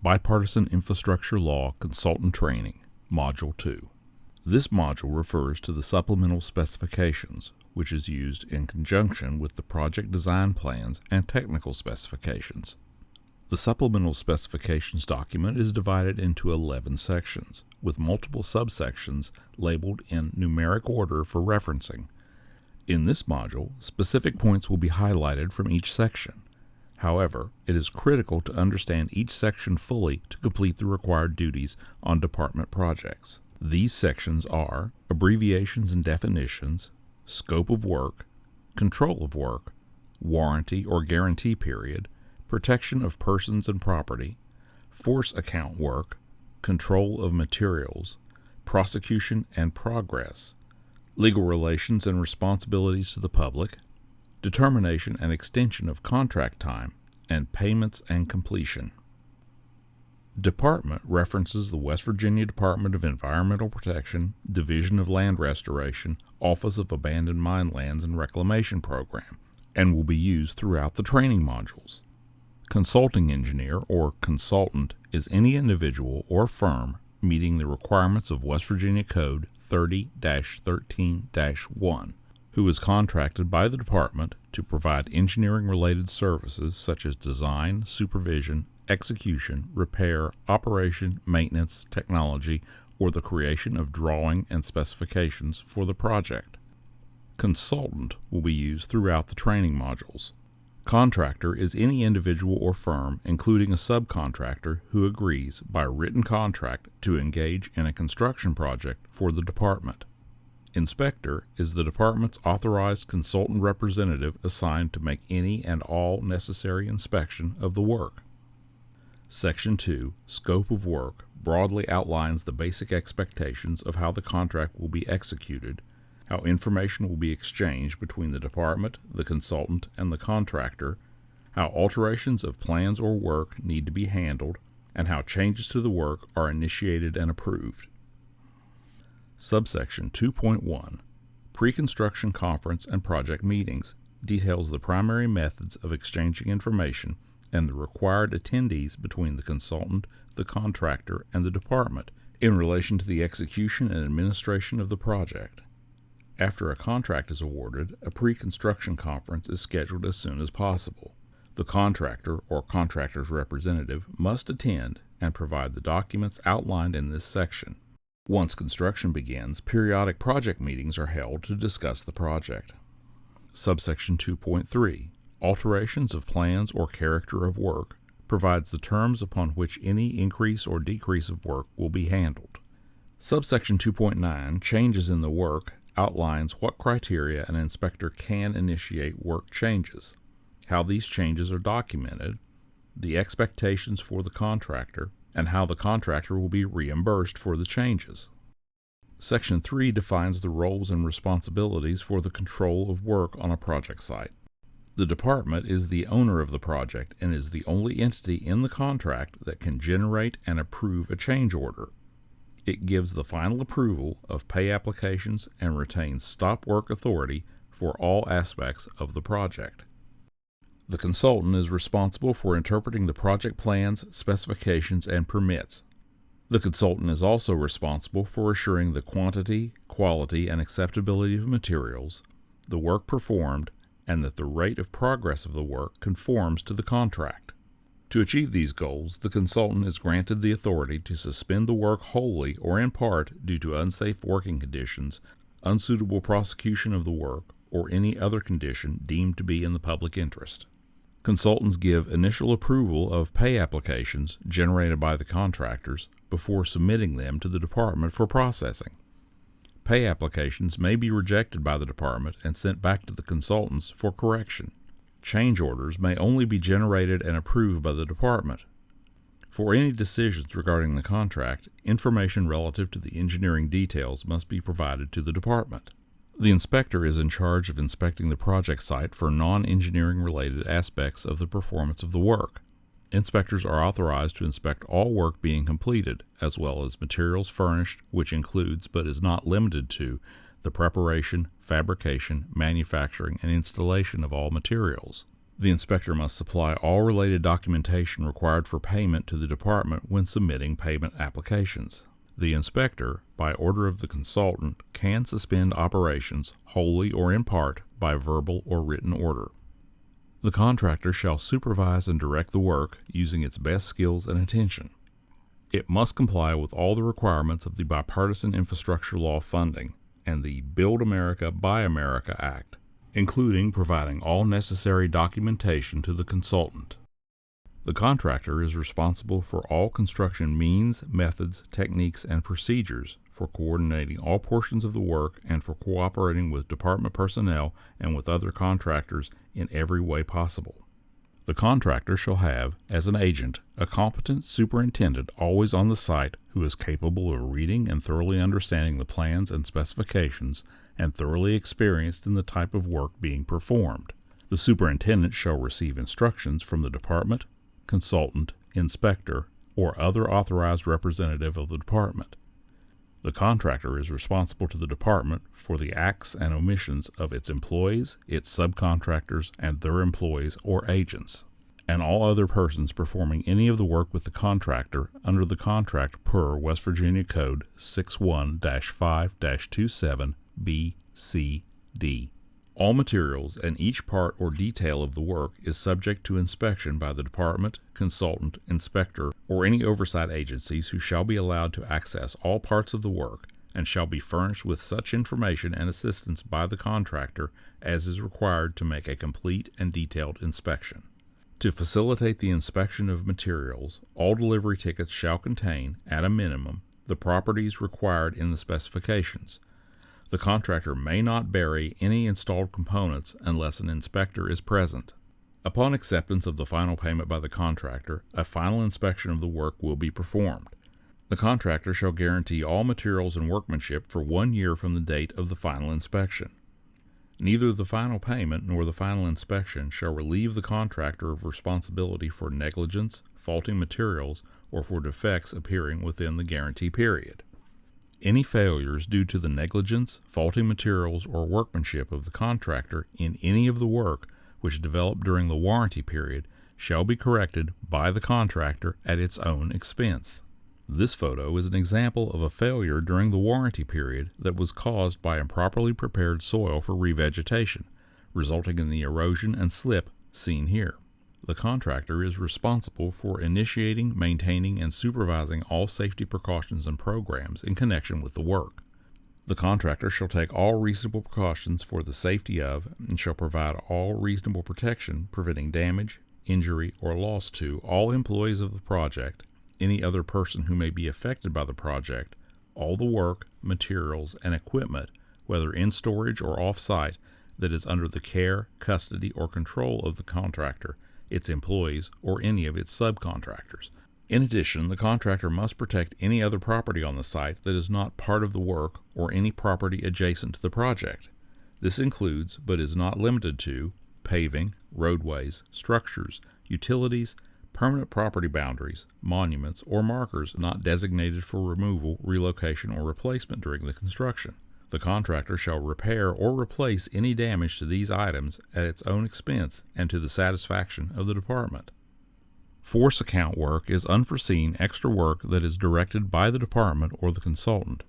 Bipartisan Infrastructure Law Consultant Training, Module 2. This module refers to the Supplemental Specifications, which is used in conjunction with the project design plans and technical specifications. The Supplemental Specifications document is divided into 11 sections, with multiple subsections labeled in numeric order for referencing. In this module, specific points will be highlighted from each section. However, it is critical to understand each section fully to complete the required duties on department projects. These sections are abbreviations and definitions, scope of work, control of work, warranty or guarantee period, protection of persons and property, force account work, control of materials, prosecution and progress, legal relations and responsibilities to the public, determination and extension of contract time, and payments and completion. Department references the West Virginia Department of Environmental Protection, Division of Land Restoration, Office of Abandoned Mine Lands and Reclamation Program, and will be used throughout the training modules. Consulting engineer or consultant is any individual or firm meeting the requirements of West Virginia Code 30-13-1. Who is contracted by the department to provide engineering-related services such as design, supervision, execution, repair, operation, maintenance, technology, or the creation of drawing and specifications for the project. Consultant will be used throughout the training modules. Contractor is any individual or firm, including a subcontractor, who agrees by written contract to engage in a construction project for the department. Inspector is the department's authorized consultant representative assigned to make any and all necessary inspection of the work. Section 2, Scope of Work, broadly outlines the basic expectations of how the contract will be executed, how information will be exchanged between the department, the consultant, and the contractor, how alterations of plans or work need to be handled, and how changes to the work are initiated and approved. Subsection 2.1, Pre-construction conference and project meetings, details the primary methods of exchanging information and the required attendees between the consultant, the contractor, and the department in relation to the execution and administration of the project. After a contract is awarded, a pre-construction conference is scheduled as soon as possible. The contractor or contractor's representative must attend and provide the documents outlined in this section. Once construction begins, periodic project meetings are held to discuss the project. Subsection 2.3, Alterations of plans or character of work, provides the terms upon which any increase or decrease of work will be handled. Subsection 2.9, Changes in the work, outlines what criteria an inspector can initiate work changes, how these changes are documented, the expectations for the contractor, and how the contractor will be reimbursed for the changes. Section 3 defines the roles and responsibilities for the control of work on a project site. The department is the owner of the project and is the only entity in the contract that can generate and approve a change order. It gives the final approval of pay applications and retains stop work authority for all aspects of the project. The consultant is responsible for interpreting the project plans, specifications, and permits. The consultant is also responsible for assuring the quantity, quality, and acceptability of materials, the work performed, and that the rate of progress of the work conforms to the contract. To achieve these goals, the consultant is granted the authority to suspend the work wholly or in part due to unsafe working conditions, unsuitable prosecution of the work, or any other condition deemed to be in the public interest. Consultants give initial approval of pay applications generated by the contractors before submitting them to the department for processing. Pay applications may be rejected by the department and sent back to the consultants for correction. Change orders may only be generated and approved by the department. For any decisions regarding the contract, information relative to the engineering details must be provided to the department. The inspector is in charge of inspecting the project site for non-engineering related aspects of the performance of the work. Inspectors are authorized to inspect all work being completed, as well as materials furnished, which includes but is not limited to the preparation, fabrication, manufacturing, and installation of all materials. The inspector must supply all related documentation required for payment to the department when submitting payment applications. The inspector, by order of the consultant, can suspend operations wholly or in part by verbal or written order. The contractor shall supervise and direct the work using its best skills and attention. It must comply with all the requirements of the Bipartisan Infrastructure Law funding and the Build America, Buy America Act, including providing all necessary documentation to the consultant. The contractor is responsible for all construction means, methods, techniques, and procedures, for coordinating all portions of the work, and for cooperating with department personnel and with other contractors in every way possible. The contractor shall have, as an agent, a competent superintendent always on the site who is capable of reading and thoroughly understanding the plans and specifications and thoroughly experienced in the type of work being performed. The superintendent shall receive instructions from the department, consultant, inspector, or other authorized representative of the department. The contractor is responsible to the department for the acts and omissions of its employees, its subcontractors, and their employees or agents, and all other persons performing any of the work with the contractor under the contract per West Virginia Code 61-5-27 B.C.D. All materials and each part or detail of the work is subject to inspection by the department, consultant, inspector, or any oversight agencies who shall be allowed to access all parts of the work and shall be furnished with such information and assistance by the contractor as is required to make a complete and detailed inspection. To facilitate the inspection of materials, all delivery tickets shall contain, at a minimum, the properties required in the specifications. The contractor may not bury any installed components unless an inspector is present. Upon acceptance of the final payment by the contractor, a final inspection of the work will be performed. The contractor shall guarantee all materials and workmanship for 1 year from the date of the final inspection. Neither the final payment nor the final inspection shall relieve the contractor of responsibility for negligence, faulty materials, or for defects appearing within the guarantee period. Any failures due to the negligence, faulty materials, or workmanship of the contractor in any of the work which developed during the warranty period shall be corrected by the contractor at its own expense. This photo is an example of a failure during the warranty period that was caused by improperly prepared soil for revegetation, resulting in the erosion and slip seen here. The contractor is responsible for initiating, maintaining, and supervising all safety precautions and programs in connection with the work. The contractor shall take all reasonable precautions for the safety of and shall provide all reasonable protection preventing damage, injury, or loss to all employees of the project, any other person who may be affected by the project, all the work, materials, and equipment, whether in storage or off-site, that is under the care, custody, or control of the contractor, its employees, or any of its subcontractors. In addition, the contractor must protect any other property on the site that is not part of the work or any property adjacent to the project. This includes, but is not limited to, paving, roadways, structures, utilities, permanent property boundaries, monuments, or markers not designated for removal, relocation, or replacement during the construction. The contractor shall repair or replace any damage to these items at its own expense and to the satisfaction of the department. Force account work is unforeseen extra work that is directed by the department or the consultant.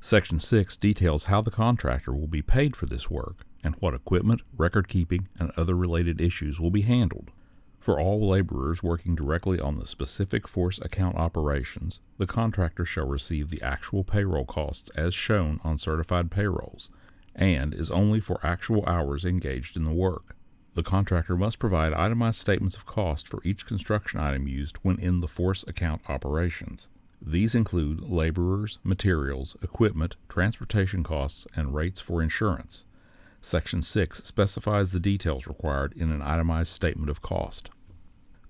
Section 6 details how the contractor will be paid for this work and what equipment, record keeping, and other related issues will be handled. For all laborers working directly on the specific force account operations, the contractor shall receive the actual payroll costs as shown on certified payrolls, and is only for actual hours engaged in the work. The contractor must provide itemized statements of cost for each construction item used when in the force account operations. These include laborers, materials, equipment, transportation costs, and rates for insurance. Section 6 specifies the details required in an itemized statement of cost.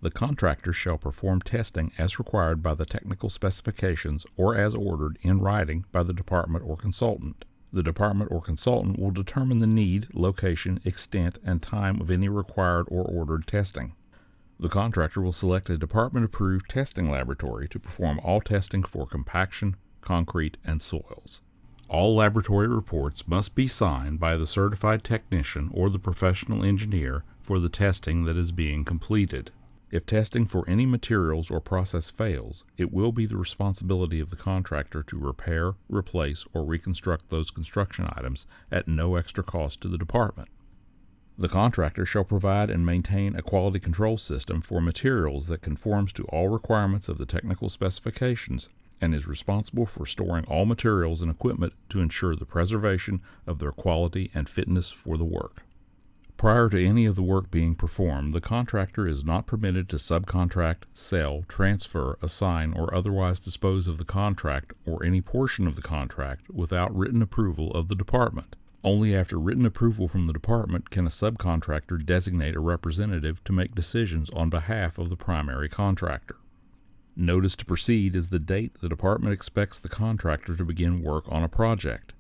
The contractor shall perform testing as required by the technical specifications or as ordered in writing by the department or consultant. The department or consultant will determine the need, location, extent, and time of any required or ordered testing. The contractor will select a department-approved testing laboratory to perform all testing for compaction, concrete, and soils. All laboratory reports must be signed by the certified technician or the professional engineer for the testing that is being completed. If testing for any materials or process fails, it will be the responsibility of the contractor to repair, replace, or reconstruct those construction items at no extra cost to the department. The contractor shall provide and maintain a quality control system for materials that conforms to all requirements of the technical specifications and is responsible for storing all materials and equipment to ensure the preservation of their quality and fitness for the work. Prior to any of the work being performed, the contractor is not permitted to subcontract, sell, transfer, assign, or otherwise dispose of the contract or any portion of the contract without written approval of the department. Only after written approval from the department can a subcontractor designate a representative to make decisions on behalf of the primary contractor. Notice to proceed is the date the department expects the contractor to begin work on a project.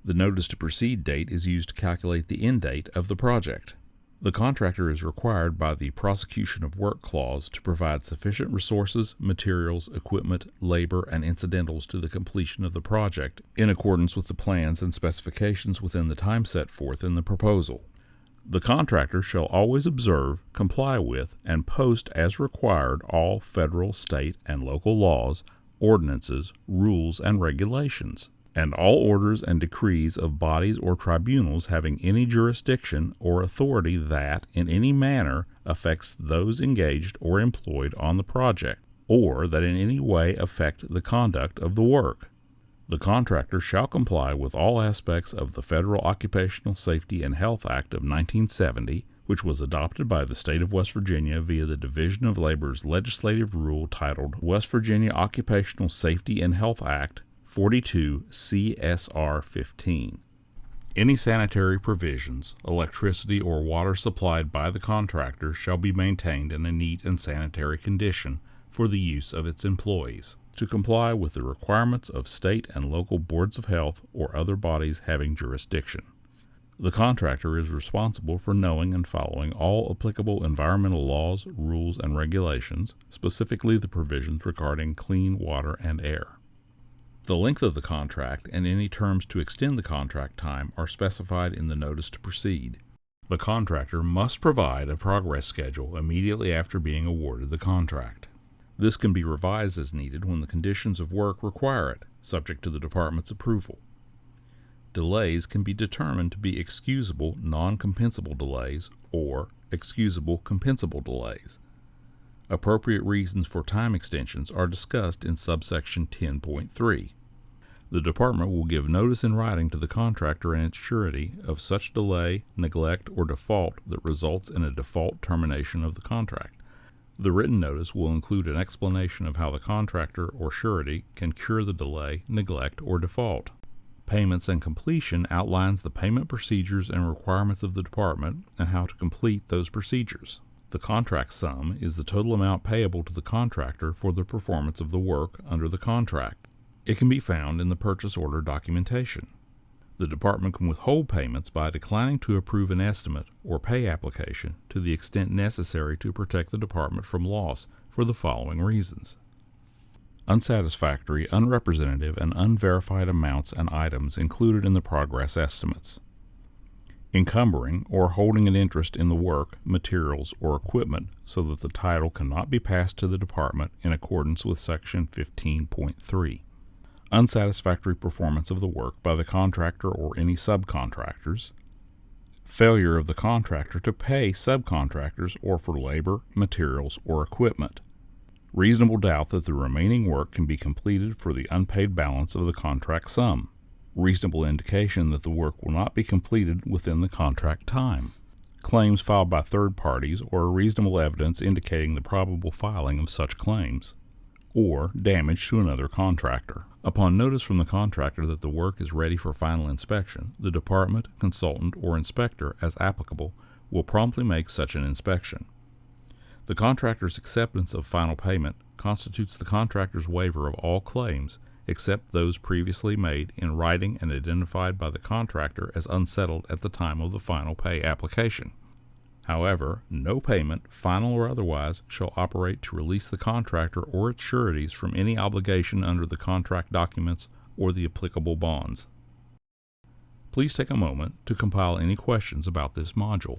The notice to proceed date is used to calculate the end date of the project. The contractor is required by the Prosecution of Work Clause to provide sufficient resources, materials, equipment, labor, and incidentals to the completion of the project in accordance with the plans and specifications within the time set forth in the proposal. The contractor shall always observe, comply with, and post as required all federal, state, and local laws, ordinances, rules, and regulations, and all orders and decrees of bodies or tribunals having any jurisdiction or authority that, in any manner, affects those engaged or employed on the project, or that in any way affect the conduct of the work. The contractor shall comply with all aspects of the Federal Occupational Safety and Health Act of 1970, which was adopted by the state of West Virginia via the Division of Labor's legislative rule titled West Virginia Occupational Safety and Health Act 42 CSR 15. Any sanitary provisions, electricity or water supplied by the contractor shall be maintained in a neat and sanitary condition for the use of its employees, to comply with the requirements of state and local boards of health or other bodies having jurisdiction. The contractor is responsible for knowing and following all applicable environmental laws, rules, and regulations, specifically the provisions regarding clean water and air. The length of the contract and any terms to extend the contract time are specified in the notice to proceed. The contractor must provide a progress schedule immediately after being awarded the contract. This can be revised as needed when the conditions of work require it, subject to the department's approval. Delays can be determined to be excusable non-compensable delays or excusable compensable delays. Appropriate reasons for time extensions are discussed in subsection 10.3. The department will give notice in writing to the contractor and its surety of such delay, neglect, or default that results in a default termination of the contract. The written notice will include an explanation of how the contractor or surety can cure the delay, neglect, or default. Payments and Completion outlines the payment procedures and requirements of the department and how to complete those procedures. The contract sum is the total amount payable to the contractor for the performance of the work under the contract. It can be found in the purchase order documentation. The department can withhold payments by declining to approve an estimate or pay application to the extent necessary to protect the department from loss for the following reasons: unsatisfactory, unrepresentative, and unverified amounts and items included in the progress estimates; encumbering or holding an interest in the work, materials, or equipment so that the title cannot be passed to the department in accordance with Section 15.3. Unsatisfactory performance of the work by the contractor or any subcontractors. Failure of the contractor to pay subcontractors or for labor, materials, or equipment. Reasonable doubt that the remaining work can be completed for the unpaid balance of the contract sum. Reasonable indication that the work will not be completed within the contract time. Claims filed by third parties or reasonable evidence indicating the probable filing of such claims. Or damage to another contractor. Upon notice from the contractor that the work is ready for final inspection, the department, consultant, or inspector, as applicable, will promptly make such an inspection. The contractor's acceptance of final payment constitutes the contractor's waiver of all claims except those previously made in writing and identified by the contractor as unsettled at the time of the final pay application. However, no payment, final or otherwise, shall operate to release the contractor or its sureties from any obligation under the contract documents or the applicable bonds. Please take a moment to compile any questions about this module.